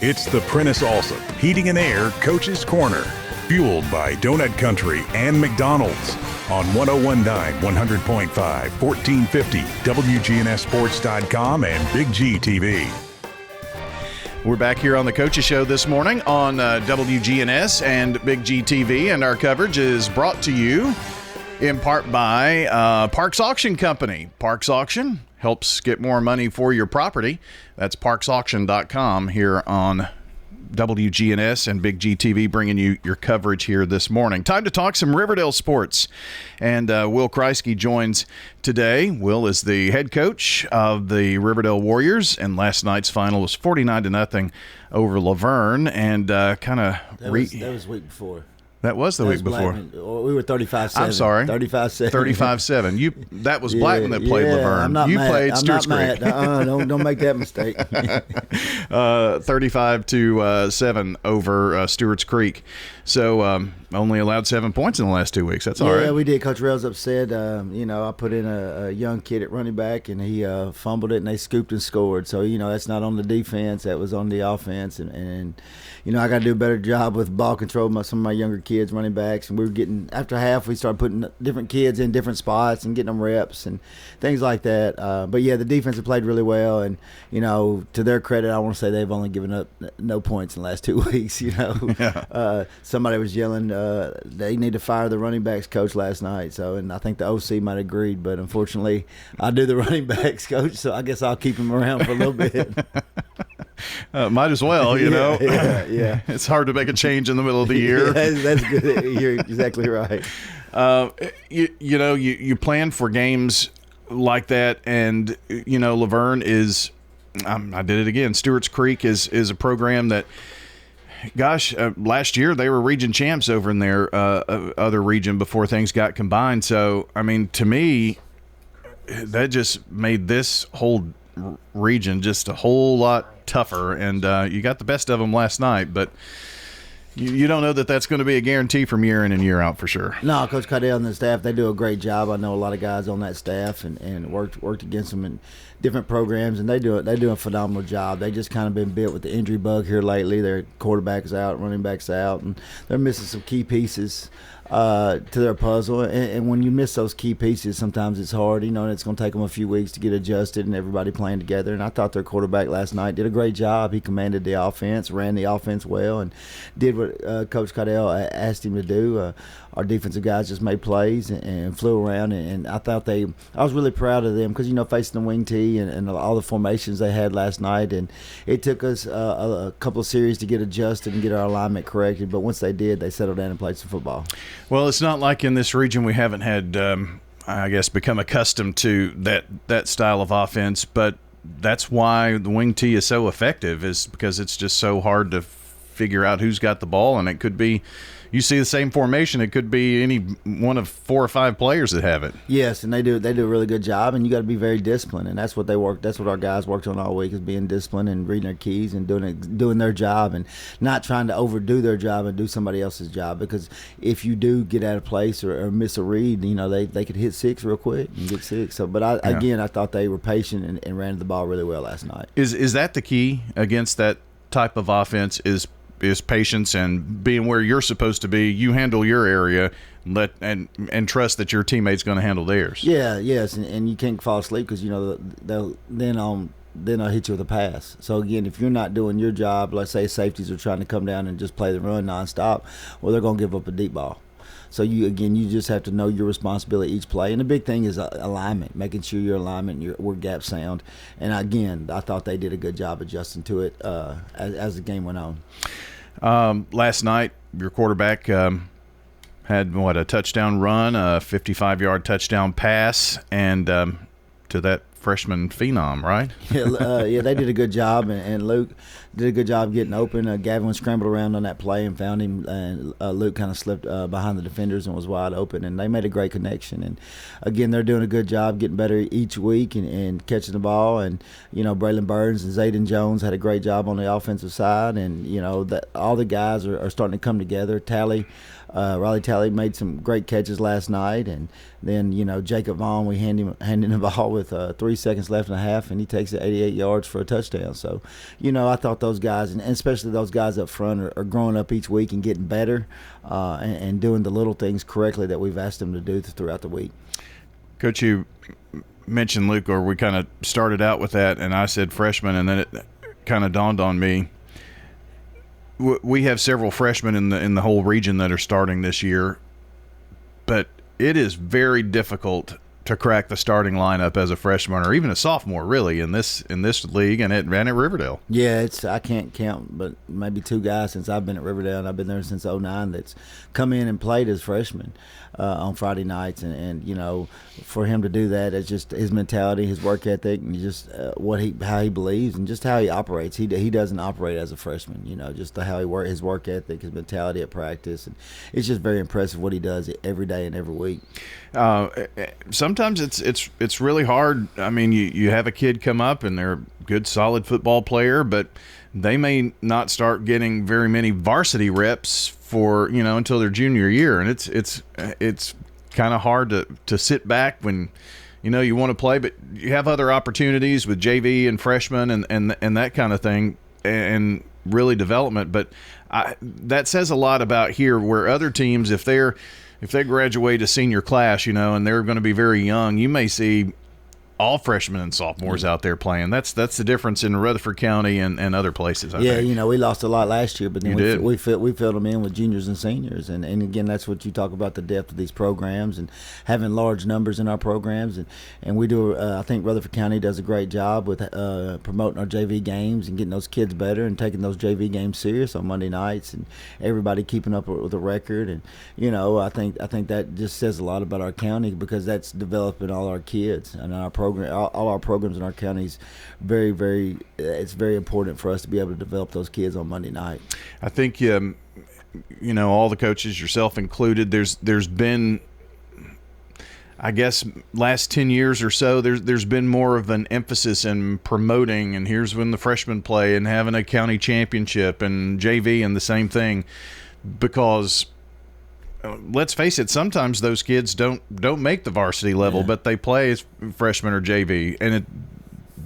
It's the Prentice Allsup Heating and Air Coach's Corner, fueled by Donut Country and McDonald's on 1019 100.5, 1450 WGNSSports.com and Big G TV. We're back here on the Coaches Show this morning on WGNS and Big G TV, and our coverage is brought to you in part by Parks Auction Company. Parks Auction helps get more money for your property. That's parksauction.com here on WGNS and Big G TV, bringing you your coverage here this morning. Time to talk some Riverdale sports. And Will Kriesky joins today. Will is the head coach of the Riverdale Warriors, and last night's final was 49-0 over Laverne. And kind of that was week before. That was the week before. We were 35-7. I'm sorry. 35-7. 35-7. That was Blackman that played Laverne. I'm not you mad. played Stewart's Creek. Creek. Don't make that mistake. 35-7 over Stewart's Creek. So only allowed 7 points in the last 2 weeks. That's all right. Yeah, we did. Coach Rails upset. I put in a young kid at running back, and he fumbled it, and they scooped and scored. So, that's not on the defense. That was on the offense. And I got to do a better job with ball control with some of my younger kids, running backs. And we were getting, after half, we started putting different kids in different spots and getting them reps and things like that. But, yeah, the defense have played really well. And, to their credit, I want to say they've only given up no points in the last 2 weeks, Yeah. Somebody was yelling they need to fire the running backs coach last night. And I think the OC might have agreed. But, unfortunately, I do the running backs coach, so I guess I'll keep him around for a little bit. Might as well, Yeah. It's hard to make a change in the middle of the year. That's good. You're exactly right. You plan for games like that, and Laverne is. I did it again. Stewart's Creek is a program that, gosh, last year they were region champs over in their other region before things got combined. So, I mean, to me, that just made this whole region just a whole lot tougher. And you got the best of them last night, but you don't know that that's going to be a guarantee from year in and year out for sure. No, Coach Cardell and the staff, they do a great job. I know a lot of guys on that staff and worked against them in different programs, and they do a phenomenal job. They just kind of been bit with the injury bug here lately. Their quarterback's out, running back's out, and they're missing some key pieces to their puzzle. And when you miss those key pieces, sometimes it's hard, and it's going to take them a few weeks to get adjusted and everybody playing together. And I thought their quarterback last night did a great job. He commanded the offense, ran the offense well, and did what Coach Cardell asked him to do. Our defensive guys just made plays and flew around, and I thought I was really proud of them because, facing the wing tee and all the formations they had last night, and it took us a couple of series to get adjusted and get our alignment corrected, but once they did, they settled down and played some football. Well, it's not like in this region we haven't had, become accustomed to that style of offense, but that's why the wing tee is so effective, is because it's just so hard to figure out who's got the ball, and it could be – you see the same formation, it could be any one of 4 or 5 players that have it. Yes, and they do a really good job, and you got to be very disciplined, and that's what our guys worked on all week, is being disciplined and reading their keys and doing their job and not trying to overdo their job and do somebody else's job, because if you do get out of place or miss a read, they could hit 6 real quick and get 6. So, but I thought they were patient and ran the ball really well last night. Is that the key against that type of offense? Is patience and being where you're supposed to be. You handle your area, and trust that your teammate's going to handle theirs. Yeah, yes, and you can't fall asleep because they'll hit you with a pass. So again, if you're not doing your job, let's say safeties are trying to come down and just play the run nonstop, well, they're going to give up a deep ball. So you just have to know your responsibility each play. And the big thing is alignment, making sure your alignment, where gaps sound. And again, I thought they did a good job adjusting to it as the game went on. Last night, your quarterback had a touchdown run, a 55-yard touchdown pass, and to that freshman phenom, right? Yeah, they did a good job, and Luke did a good job getting open. Gavin scrambled around on that play and found him, and Luke kind of slipped behind the defenders and was wide open, and they made a great connection. And again, they're doing a good job getting better each week and catching the ball. And Braylon Burns and Zayden Jones had a great job on the offensive side, and that all the guys are starting to come together. Tally Riley Talley made some great catches last night, and then Jacob Vaughn, we handed him the ball with 3 seconds left and a half, and he takes it 88 yards for a touchdown. So, I thought those guys, and especially those guys up front, are growing up each week and getting better, and doing the little things correctly that we've asked them to do throughout the week. Coach, you mentioned Luke, or we kind of started out with that, and I said freshman, and then it kind of dawned on me. We have several freshmen in the whole region that are starting this year, but it is very difficult to crack the starting lineup as a freshman or even a sophomore, really, in this league and at Riverdale. Yeah, I can't count, but maybe 2 guys since I've been at Riverdale, and I've been there since '09, that's come in and played as freshmen on Friday nights, and for him to do that, it's just his mentality, his work ethic, and just how he believes and just how he operates. He doesn't operate as a freshman, just how his work ethic, his mentality at practice, and it's just very impressive what he does every day and every week. Sometimes it's really hard. I mean, you have a kid come up and they're a good, solid football player, but they may not start getting very many varsity reps for until their junior year, and it's kind of hard to sit back when you want to play, but you have other opportunities with JV and freshmen and that kind of thing, and really development. But that says a lot about here, where other teams, if they graduate a senior class, and they're going to be very young, you may see all freshmen and sophomores out there playing. That's the difference in Rutherford County and other places. I think. We lost a lot last year, but then we filled them in with juniors and seniors, and again, that's what you talk about, the depth of these programs and having large numbers in our programs, and we do. I think Rutherford County does a great job with promoting our JV games and getting those kids better and taking those JV games serious on Monday nights, and everybody keeping up with the record. And I think that just says a lot about our county, because that's developing all our kids and our program. All our programs in our county is very, very. It's very important for us to be able to develop those kids on Monday night. I think all the coaches, yourself included, there's been, I guess, last 10 years or so, there's been more of an emphasis in promoting, and here's when the freshmen play, and having a county championship and JV and the same thing, because let's face it, sometimes those kids don't make the varsity level, but they play as freshmen or JV, and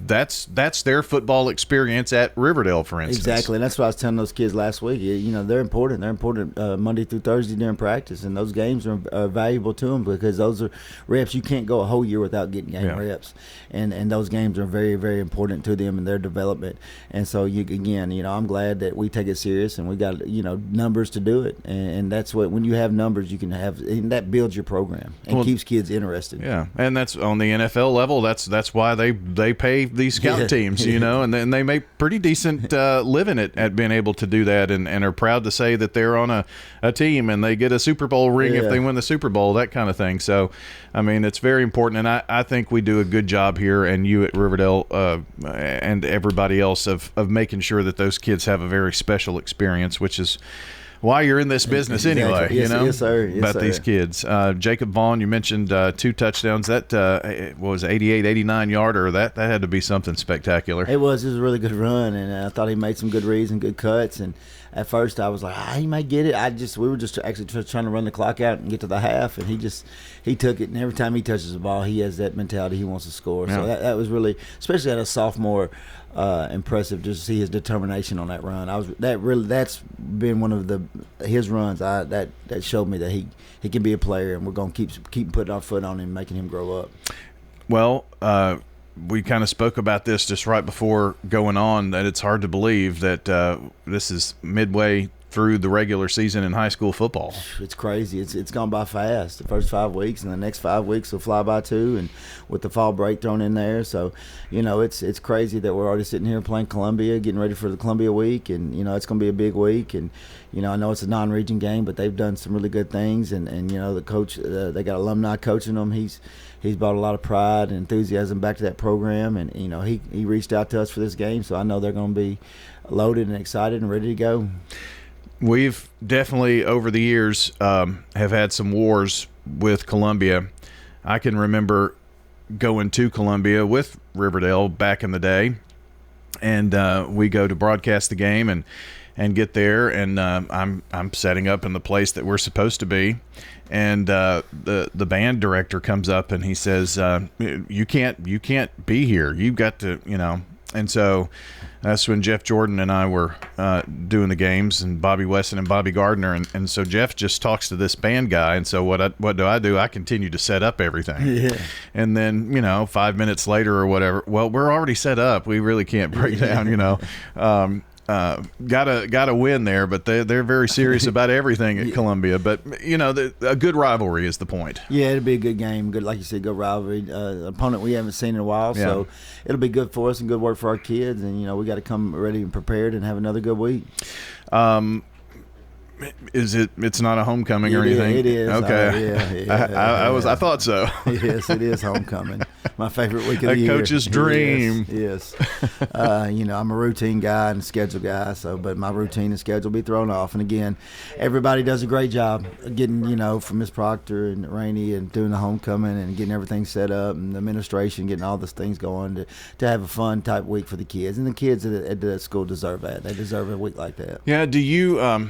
that's their football experience at Riverdale, for instance. Exactly, and that's what I was telling those kids last week. They're important. They're important Monday through Thursday during practice, and those games are valuable to them, because those are reps. You can't go a whole year without getting game reps, and those games are very, very important to them and their development. And so, I'm glad that we take it serious, and we got numbers to do it, and that's what, when you have numbers, you can have, and that builds your program and keeps kids interested. Yeah, and that's on the NFL level. That's why they pay these scout teams, and they make pretty decent living at being able to do that, and are proud to say that they're on a team, and they get a Super Bowl ring if they win the Super Bowl, that kind of thing. So, I mean, it's very important, and I think we do a good job here, and you at Riverdale and everybody else of making sure that those kids have a very special experience, which is why you're in this business anyway, Yes, sir. Yes, about sir. These kids. Jacob Vaughn, you mentioned 2 touchdowns. That was 88, 89-yarder. That had to be something spectacular. It was a really good run, and I thought he made some good reads and good cuts. And at first I was like, he might get it. We were just actually trying to run the clock out and get to the half, and he took it. And every time he touches the ball, he has that mentality. He wants to score. Yeah. So that was really, especially at a sophomore, impressive just to see his determination on that run. That's been one of his runs that showed me that he can be a player, and we're going to keep putting our foot on him, making him grow up. Well, we kind of spoke about this just right before going on, that it's hard to believe that this is midway through the regular season in high school football. It's crazy. It's gone by fast. The first 5 weeks, and the next 5 weeks will fly by too, and with the fall break thrown in there. So, it's crazy that we're already sitting here playing Columbia, getting ready for the Columbia week, and it's going to be a big week. And I know it's a non-region game, but they've done some really good things. And the coach, they got alumni coaching them. He's brought a lot of pride and enthusiasm back to that program, and he reached out to us for this game, so I know they're going to be loaded and excited and ready to go. We've definitely, over the years, have had some wars with Columbia. I can remember going to Columbia with Riverdale back in the day, and we go to broadcast the game and get there, and I'm setting up in the place that we're supposed to be, and the band director comes up and he says, you can't be here. You've got to, and so that's when Jeff Jordan and I were doing the games, and Bobby Weston and Bobby Gardner, and so Jeff just talks to this band guy, and so what do? I continue to set up everything. Yeah. And then 5 minutes later or whatever, well, we're already set up. We really can't break down. Gotta win there, but they're very serious about everything at Columbia. But a good rivalry is the point. Yeah, it'll be a good game. Good, like you said, good rivalry. Opponent we haven't seen in a while, so it'll be good for us and good work for our kids. And we got to come ready and prepared and have another good week. It's not a homecoming or anything? It is. Okay. I thought so. Yes, it is homecoming. My favorite week of the year. A coach's dream. Yes. I'm a routine guy and schedule guy, but my routine and schedule will be thrown off. And again, everybody does a great job getting, from Miss Proctor and Rainey and doing the homecoming and getting everything set up, and the administration getting all those things going to have a fun type week for the kids. And the kids at the school deserve that. They deserve a week like that. Yeah. Do you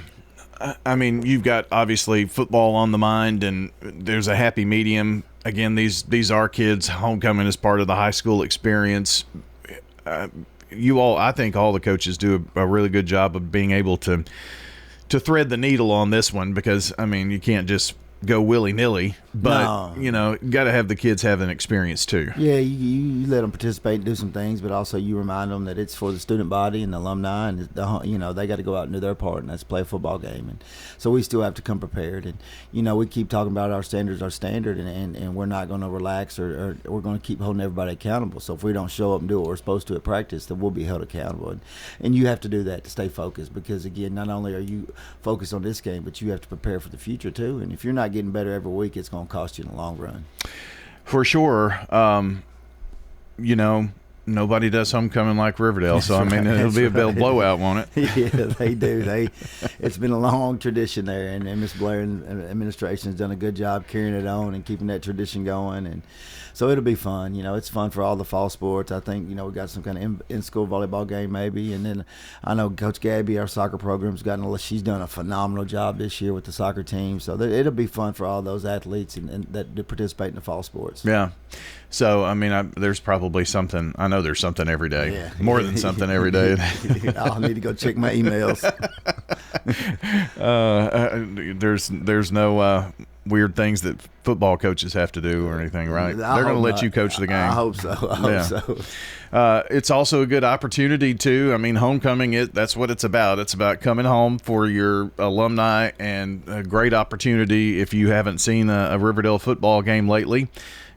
you've got obviously football on the mind, and there's a happy medium. Again, these are kids. Homecoming is part of the high school experience. I think all the coaches do a really good job of being able to thread the needle on this one, because you can't just go willy-nilly, but got to have the kids have an experience too. Yeah, you let them participate and do some things, but also you remind them that it's for the student body and the alumni, and they got to go out and do their part, and that's play a football game. And so we still have to come prepared, and we keep talking about our standard, and we're not going to relax, or we're going to keep holding everybody accountable. So if we don't show up and do what we're supposed to at practice, then we'll be held accountable, and you have to do that to stay focused, because again, not only are you focused on this game, but you have to prepare for the future too. And if you're not getting better every week, it's going to cost you in the long run. For sure. Nobody does homecoming like Riverdale, so it'll be a bit of blowout, won't it? Yeah, they do. It's been a long tradition there, and Miss Blair and administration has done a good job carrying it on and keeping that tradition going, and so it'll be fun. It's fun for all the fall sports. I think we got some kind of in-school volleyball game maybe, and then I know Coach Gabby, our soccer program's she's done a phenomenal job this year with the soccer team, so it'll be fun for all those athletes and that participate in the fall sports. Yeah. So, there's probably something. I know there's something every day. Yeah. More than something every day. I'll need to go check my emails. There's no weird things that football coaches have to do or anything, right? They're going to let you coach the game. I hope so. It's also a good opportunity, too. Homecoming, that's what it's about. It's about coming home for your alumni, and a great opportunity if you haven't seen a Riverdale football game lately,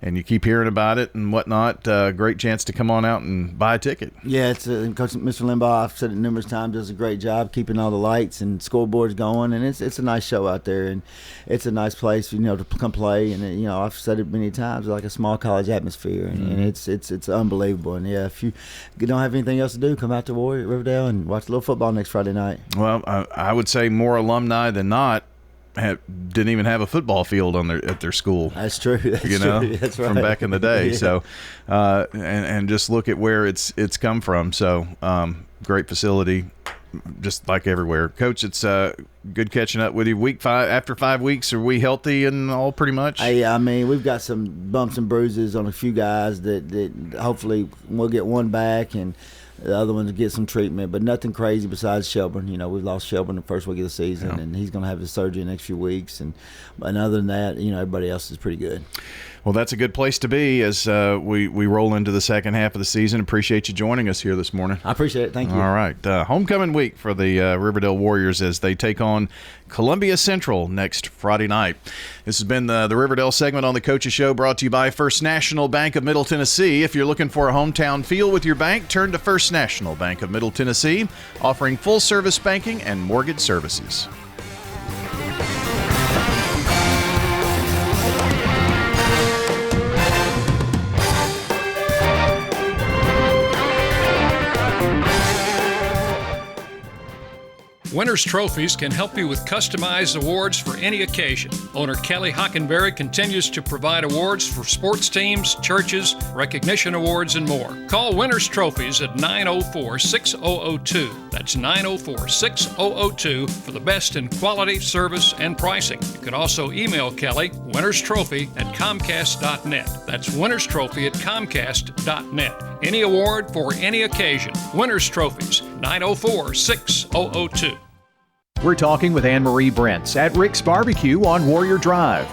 and you keep hearing about it and whatnot. Great chance to come on out and buy a ticket. Yeah, it's Coach Mr. Limbaugh, I've said it numerous times, does a great job keeping all the lights and scoreboards going, and it's a nice show out there, and it's a nice place, to come play, and I've said it many times, like a small college atmosphere, and it's unbelievable. And yeah, if you don't have anything else to do, come out to Riverdale and watch a little football next Friday night. Well, I would say more alumni than not didn't even have a football field at their school. That's true. That's true. That's right. From back in the day. Yeah. So, and just look at where it's come from. So, great facility, just like everywhere. Coach, it's good catching up with you. Week 5, after 5 weeks, are we healthy and all pretty much? We've got some bumps and bruises on a few guys that hopefully we'll get one back, and the other one to get some treatment, but nothing crazy besides Shelburne. We've lost Shelburne the first week of the season, and he's going to have his surgery in the next few weeks. And other than that, everybody else is pretty good. Well, that's a good place to be as we roll into the second half of the season. Appreciate you joining us here this morning. I appreciate it. Thank you. All right. Homecoming week for the Riverdale Warriors as they take on Columbia Central next Friday night. This has been the Riverdale segment on the Coaches Show, brought to you by First National Bank of Middle Tennessee. If you're looking for a hometown feel with your bank, turn to First National Bank of Middle Tennessee, offering full-service banking and mortgage services. Winners Trophies can help you with customized awards for any occasion. Owner Kelly Hockenberry continues to provide awards for sports teams, churches, recognition awards, and more. Call Winners Trophies at 904-6002. That's 904-6002 for the best in quality, service, and pricing. You can also email Kelly, winnerstrophy@comcast.net. That's winnerstrophy@comcast.net. Any award for any occasion. Winners Trophies, 904-6002. We're talking with Anne Marie Brents at Rick's Barbecue on Warrior Drive.